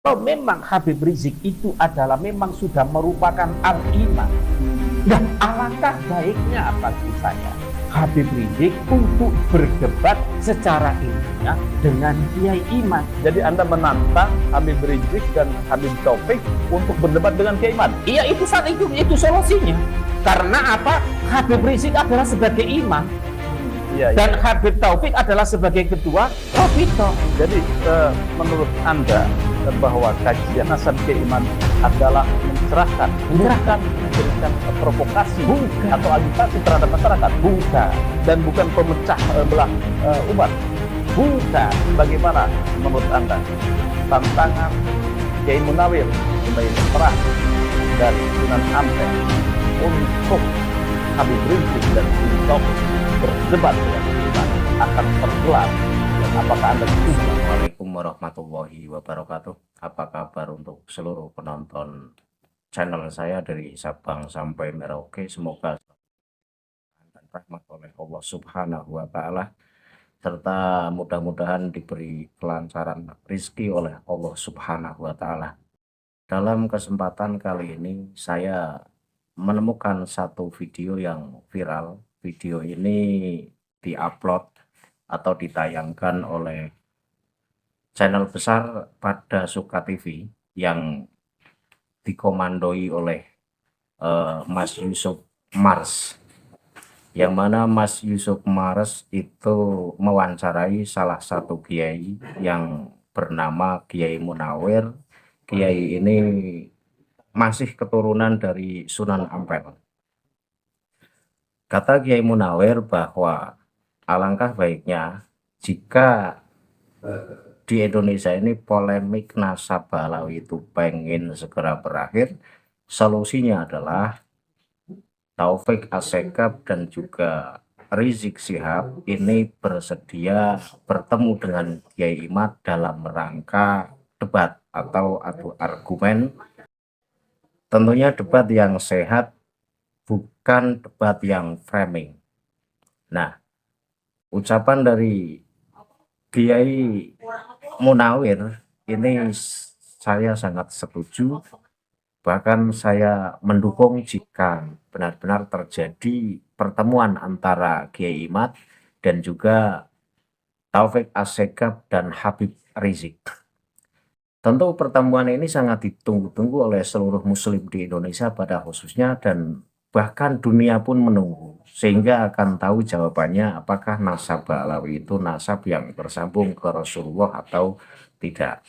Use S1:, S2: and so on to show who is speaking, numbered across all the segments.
S1: Kalau memang Habib Rizik itu adalah memang sudah merupakan al-iman, nah alangkah baiknya bagi saya Habib Rizik untuk berdebat secara ilmiah dengan Kiai Iman.
S2: Jadi Anda menantang Habib Rizik dan Habib Taufik untuk berdebat dengan Kiai Iman?
S1: Iya, itu solusinya. Karena apa? Habib Rizik adalah sebagai imam, dan Habib Taufik adalah sebagai ketua Robito.
S2: Jadi menurut Anda bahwa kajian nasab Kiai Iman adalah mencerahkan, memberikan provokasi atau agitasi terhadap masyarakat?
S1: Bukan.
S2: Dan bukan pemecah belah umat?
S1: Bukan.
S2: Bagaimana menurut Anda tantangan Kiai Munawir sebagai pemerah dan Sunan Ampel untuk Habib Rizik dan Habib Taufik berdebat dengan Iman akan tergelar? Apakah Anda setuju?
S3: Assalamualaikum warahmatullahi wabarakatuh. Apa kabar untuk seluruh penonton channel saya dari Sabang sampai Merauke? Semoga dan rahmat oleh Allah Subhanahu wa Ta'ala, serta mudah-mudahan diberi kelancaran rezeki oleh Allah Subhanahu wa Ta'ala. Dalam kesempatan kali ini saya menemukan satu video yang viral. Video ini diupload atau ditayangkan oleh channel besar Pada Suka TV yang dikomandoi oleh Mas Yusuf Mars, yang mana Mas Yusuf Mars itu mewawancarai salah satu kiai yang bernama Kiai Munawir. Kiai ini masih keturunan dari Sunan Ampel. Kata Kiai Munawir bahwa alangkah baiknya jika di Indonesia ini polemik nasab Alawi itu pengen segera berakhir, solusinya adalah Taufik Assegaf dan juga Rizik Syihab ini bersedia bertemu dengan Kiai Iman dalam rangka debat atau adu argumen. Tentunya debat yang sehat, bukan debat yang framing. Nah, ucapan dari Kiai Munawir ini saya sangat setuju, bahkan saya mendukung jika benar-benar terjadi pertemuan antara Kiai Iman dan juga Taufik Assegaf dan Habib Rizik. Tentu pertemuan ini sangat ditunggu-tunggu oleh seluruh muslim di Indonesia pada khususnya, dan bahkan dunia pun menunggu, sehingga akan tahu jawabannya apakah nasab Alawi itu nasab yang bersambung ke Rasulullah atau tidak.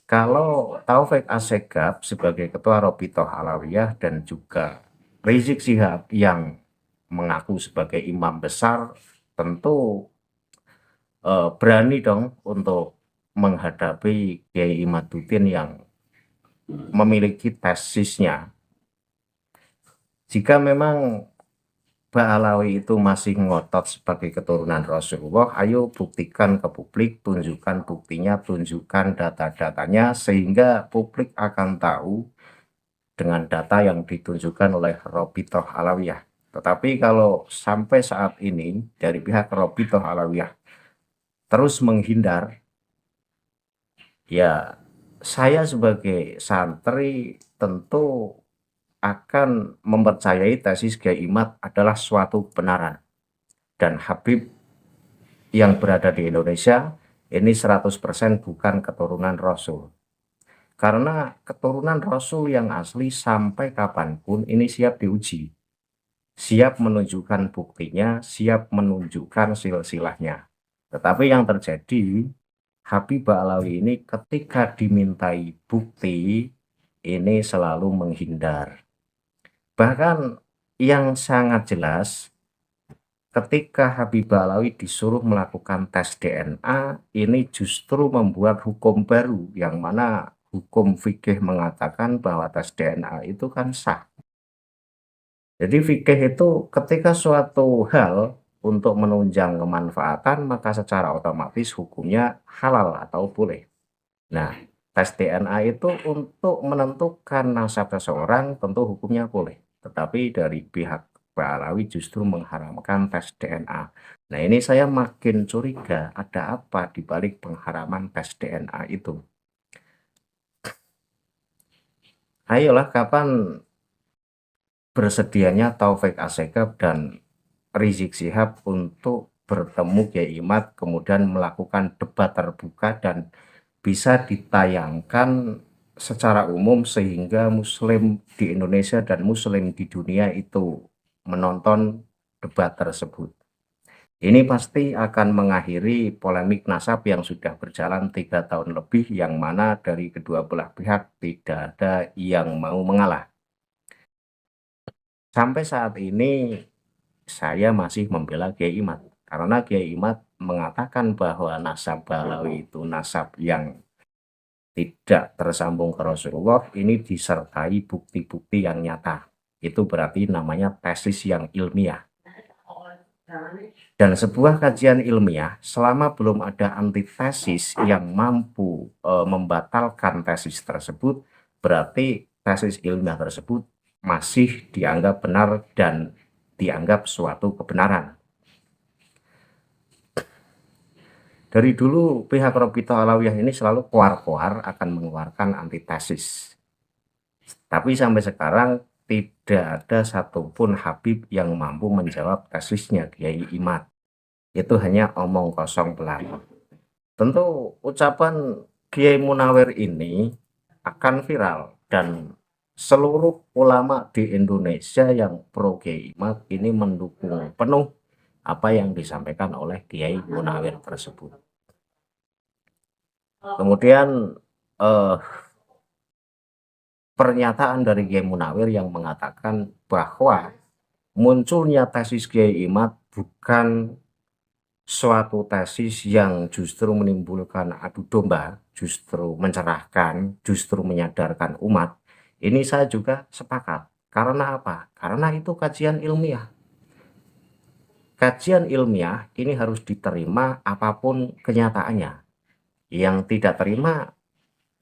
S3: Kalau Taufik Assegaf sebagai ketua Robitoh Alawiyah dan juga Rizik Syihab yang mengaku sebagai imam besar, tentu berani dong untuk menghadapi Kiai Imaduddin yang memiliki tesisnya. Jika memang Mbak Alawi itu masih ngotot sebagai keturunan Rasulullah, ayo buktikan ke publik, tunjukkan buktinya, tunjukkan data-datanya, sehingga publik akan tahu dengan data yang ditunjukkan oleh Robitoh Alawiyah. Tetapi kalau sampai saat ini dari pihak Robitoh Alawiyah terus menghindar, ya saya sebagai santri tentu akan mempercayai tesis Kiai Iman adalah suatu kebenaran, dan Habib yang berada di Indonesia ini 100% bukan keturunan Rasul, karena keturunan Rasul yang asli sampai kapanpun ini siap diuji, siap menunjukkan buktinya, siap menunjukkan silsilahnya. Tetapi yang terjadi, Habib Alawi ini ketika dimintai bukti ini selalu menghindar. Bahkan yang sangat jelas, ketika Habib Alawi disuruh melakukan tes DNA, ini justru membuat hukum baru, yang mana hukum fikih mengatakan bahwa tes DNA itu kan sah. Jadi fikih itu ketika suatu hal untuk menunjang kemanfaatan, maka secara otomatis hukumnya halal atau boleh. Nah, tes DNA itu untuk menentukan nasab seseorang, tentu hukumnya boleh. Tetapi dari pihak Mbak Alawi justru mengharamkan tes DNA. Nah, ini saya makin curiga ada apa di balik pengharaman tes DNA itu. Ayolah kapan bersedianya Taufik Assegaf dan Rizik Syihab untuk bertemu Kiai Imad, kemudian melakukan debat terbuka dan bisa ditayangkan secara umum sehingga Muslim di Indonesia dan Muslim di dunia itu menonton debat tersebut. Ini pasti akan mengakhiri polemik nasab yang sudah berjalan 3 tahun lebih, yang mana dari kedua belah pihak tidak ada yang mau mengalah. Sampai saat ini saya masih membela Kiai Imad, karena Kiai Imad mengatakan bahwa nasab Balawi itu nasab yang tidak tersambung ke Rasulullah, ini disertai bukti-bukti yang nyata. Itu berarti namanya tesis yang ilmiah. Dan sebuah kajian ilmiah, selama belum ada antitesis yang mampu membatalkan tesis tersebut, berarti tesis ilmiah tersebut masih dianggap benar dan dianggap suatu kebenaran. Dari dulu pihak Robitoh Alawiyah ini selalu koar-koar akan mengeluarkan antitesis. Tapi sampai sekarang tidak ada satupun Habib yang mampu menjawab tesisnya Kiai Imad. Itu hanya omong kosong belaka. Tentu ucapan Kiai Munawir ini akan viral dan seluruh ulama di Indonesia yang pro Kiai Imad ini mendukung penuh apa yang disampaikan oleh Kiai Munawir tersebut. Kemudian pernyataan dari Kiai Munawir yang mengatakan bahwa munculnya tesis Kiai Imad bukan suatu tesis yang justru menimbulkan adu domba, justru mencerahkan, justru menyadarkan umat. Ini saya juga sepakat. Karena apa? Karena itu kajian ilmiah. Kajian ilmiah ini harus diterima apapun kenyataannya. Yang tidak terima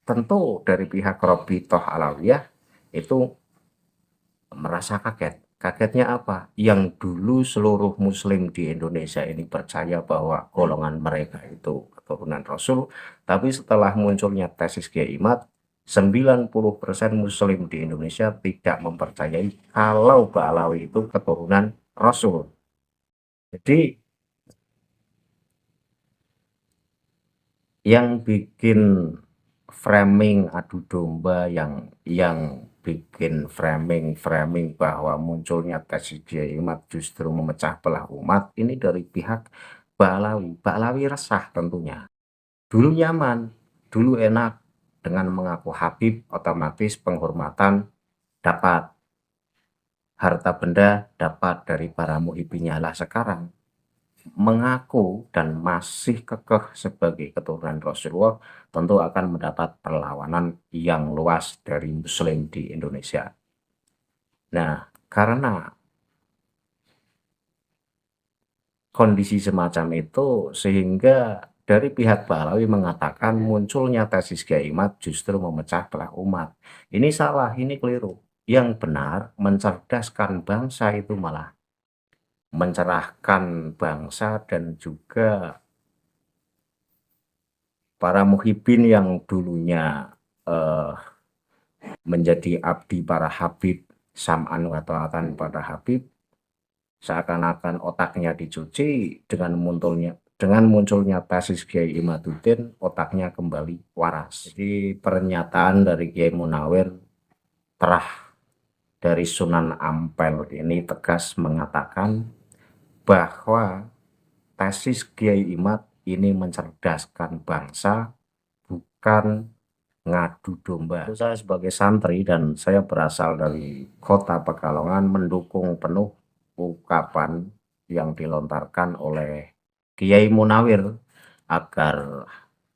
S3: tentu dari pihak Robitoh Alawiyah itu merasa kaget. Kagetnya apa? Yang dulu seluruh Muslim di Indonesia ini percaya bahwa golongan mereka itu keturunan Rasul, tapi setelah munculnya tesis Kiai Imad, 90% Muslim di Indonesia tidak mempercayai kalau Ba'alawi itu keturunan Rasul. Jadi yang bikin framing adu domba, yang bikin framing bahwa munculnya tesis Kiai Imad justru memecah belah umat, ini dari pihak Ba'alawi. Ba'alawi resah tentunya. Dulu nyaman, dulu enak, dengan mengaku Habib otomatis penghormatan dapat, harta benda dapat dari para muhibbinya. Lah sekarang mengaku dan masih kekeh sebagai keturunan Rasulullah tentu akan mendapat perlawanan yang luas dari Muslim di Indonesia. Nah, karena kondisi semacam itu sehingga dari pihak Ba'alawi mengatakan munculnya tesis Kiai Imad justru memecah belah umat. Ini salah, ini keliru. Yang benar mencerdaskan bangsa itu malah mencerahkan bangsa, dan juga para muhibbin yang dulunya menjadi abdi para Habib, sam'an wa ta'atan pada Habib, seakan-akan otaknya dicuci dengan munculnya tesis Kiai Imaduddin, otaknya kembali waras. Jadi pernyataan dari Kiai Munawir terah dari Sunan Ampel ini tegas mengatakan bahwa tesis Kiai Imad ini mencerdaskan bangsa, bukan ngadu domba. Saya sebagai santri dan saya berasal dari kota Pekalongan mendukung penuh ungkapan yang dilontarkan oleh Kiai Munawir agar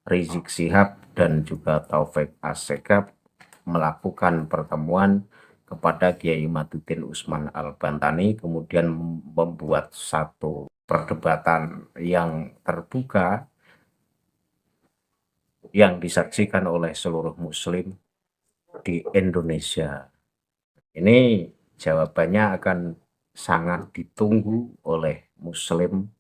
S3: Rizik Syihab dan juga Taufik Assegaf melakukan pertemuan kepada Kiai Imaduddin Usman Al-Bantani, kemudian membuat satu perdebatan yang terbuka yang disaksikan oleh seluruh Muslim di Indonesia. Ini jawabannya akan sangat ditunggu oleh Muslim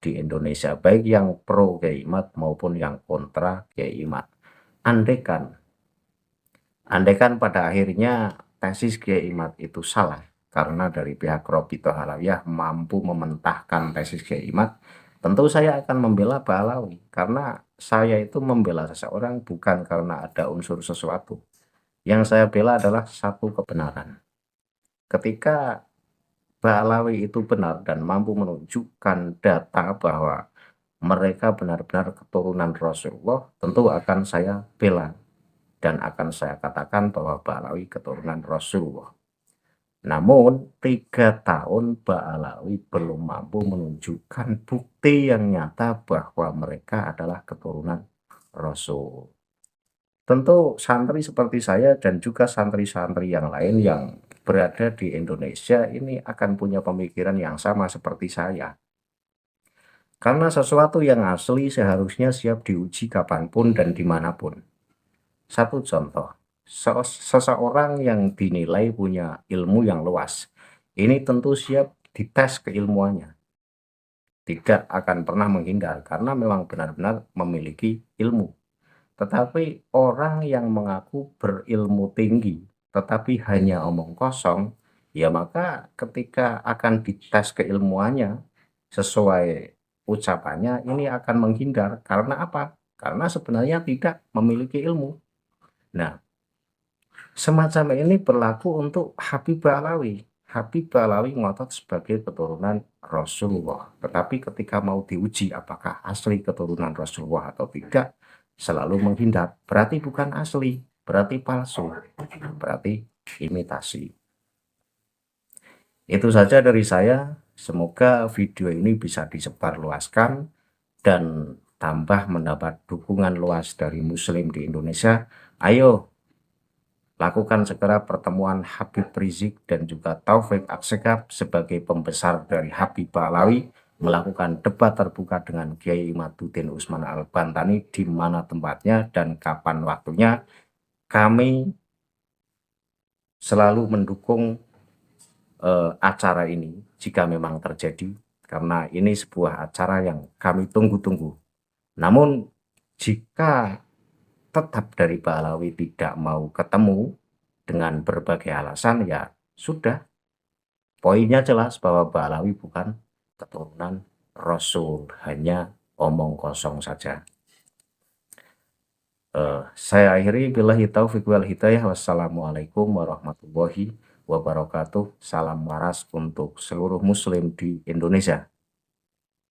S3: di Indonesia, baik yang pro Kiai Imad maupun yang kontra Kiai Imad. Andaikan pada akhirnya tesis Kiai Imad itu salah, karena dari pihak Robito Halawiyah mampu mementahkan tesis Kiai Imad, tentu saya akan membela Ba'alawi, karena saya itu membela seseorang bukan karena ada unsur sesuatu. Yang saya bela adalah satu kebenaran. Ketika Ba'alawi itu benar dan mampu menunjukkan data bahwa mereka benar-benar keturunan Rasulullah, tentu akan saya bela dan akan saya katakan bahwa Ba'alawi keturunan Rasulullah. Namun 3 tahun Ba'alawi belum mampu menunjukkan bukti yang nyata bahwa mereka adalah keturunan Rasul. Tentu santri seperti saya dan juga santri-santri yang lain yang berada di Indonesia ini akan punya pemikiran yang sama seperti saya. Karena sesuatu yang asli seharusnya siap diuji kapanpun dan dimanapun. Satu contoh, seseorang yang dinilai punya ilmu yang luas, ini tentu siap dites keilmuannya. Tidak akan pernah menghindar karena memang benar-benar memiliki ilmu. Tetapi orang yang mengaku berilmu tinggi, tetapi hanya omong kosong, ya maka ketika akan dites keilmuannya sesuai ucapannya, ini akan menghindar. Karena apa? Karena sebenarnya tidak memiliki ilmu. Nah, semacam ini berlaku untuk Habib Ba'alawi. Habib Ba'alawi ngotot sebagai keturunan Rasulullah. Tetapi ketika mau diuji apakah asli keturunan Rasulullah atau tidak, selalu menghindar. Berarti bukan asli, berarti palsu, berarti imitasi. Itu saja dari saya. Semoga video ini bisa disebarluaskan dan tambah mendapat dukungan luas dari Muslim di Indonesia. Ayo lakukan segera pertemuan Habib Rizik dan juga Taufik Asegaf sebagai pembesar dari Habib Ba'alawi melakukan debat terbuka dengan Kiai Imaduddin Usman Al-Bantani di mana tempatnya dan kapan waktunya. Kami selalu mendukung acara ini jika memang terjadi, karena ini sebuah acara yang kami tunggu-tunggu. Namun jika tetap dari Ba'alawi tidak mau ketemu dengan berbagai alasan, ya sudah. Poinnya jelas bahwa Ba'alawi bukan keturunan Rasul, hanya omong kosong saja. Saya akhiri billahi taufiq wal hidayah. Wassalamualaikum warahmatullahi wabarakatuh. Salam waras untuk seluruh muslim di Indonesia.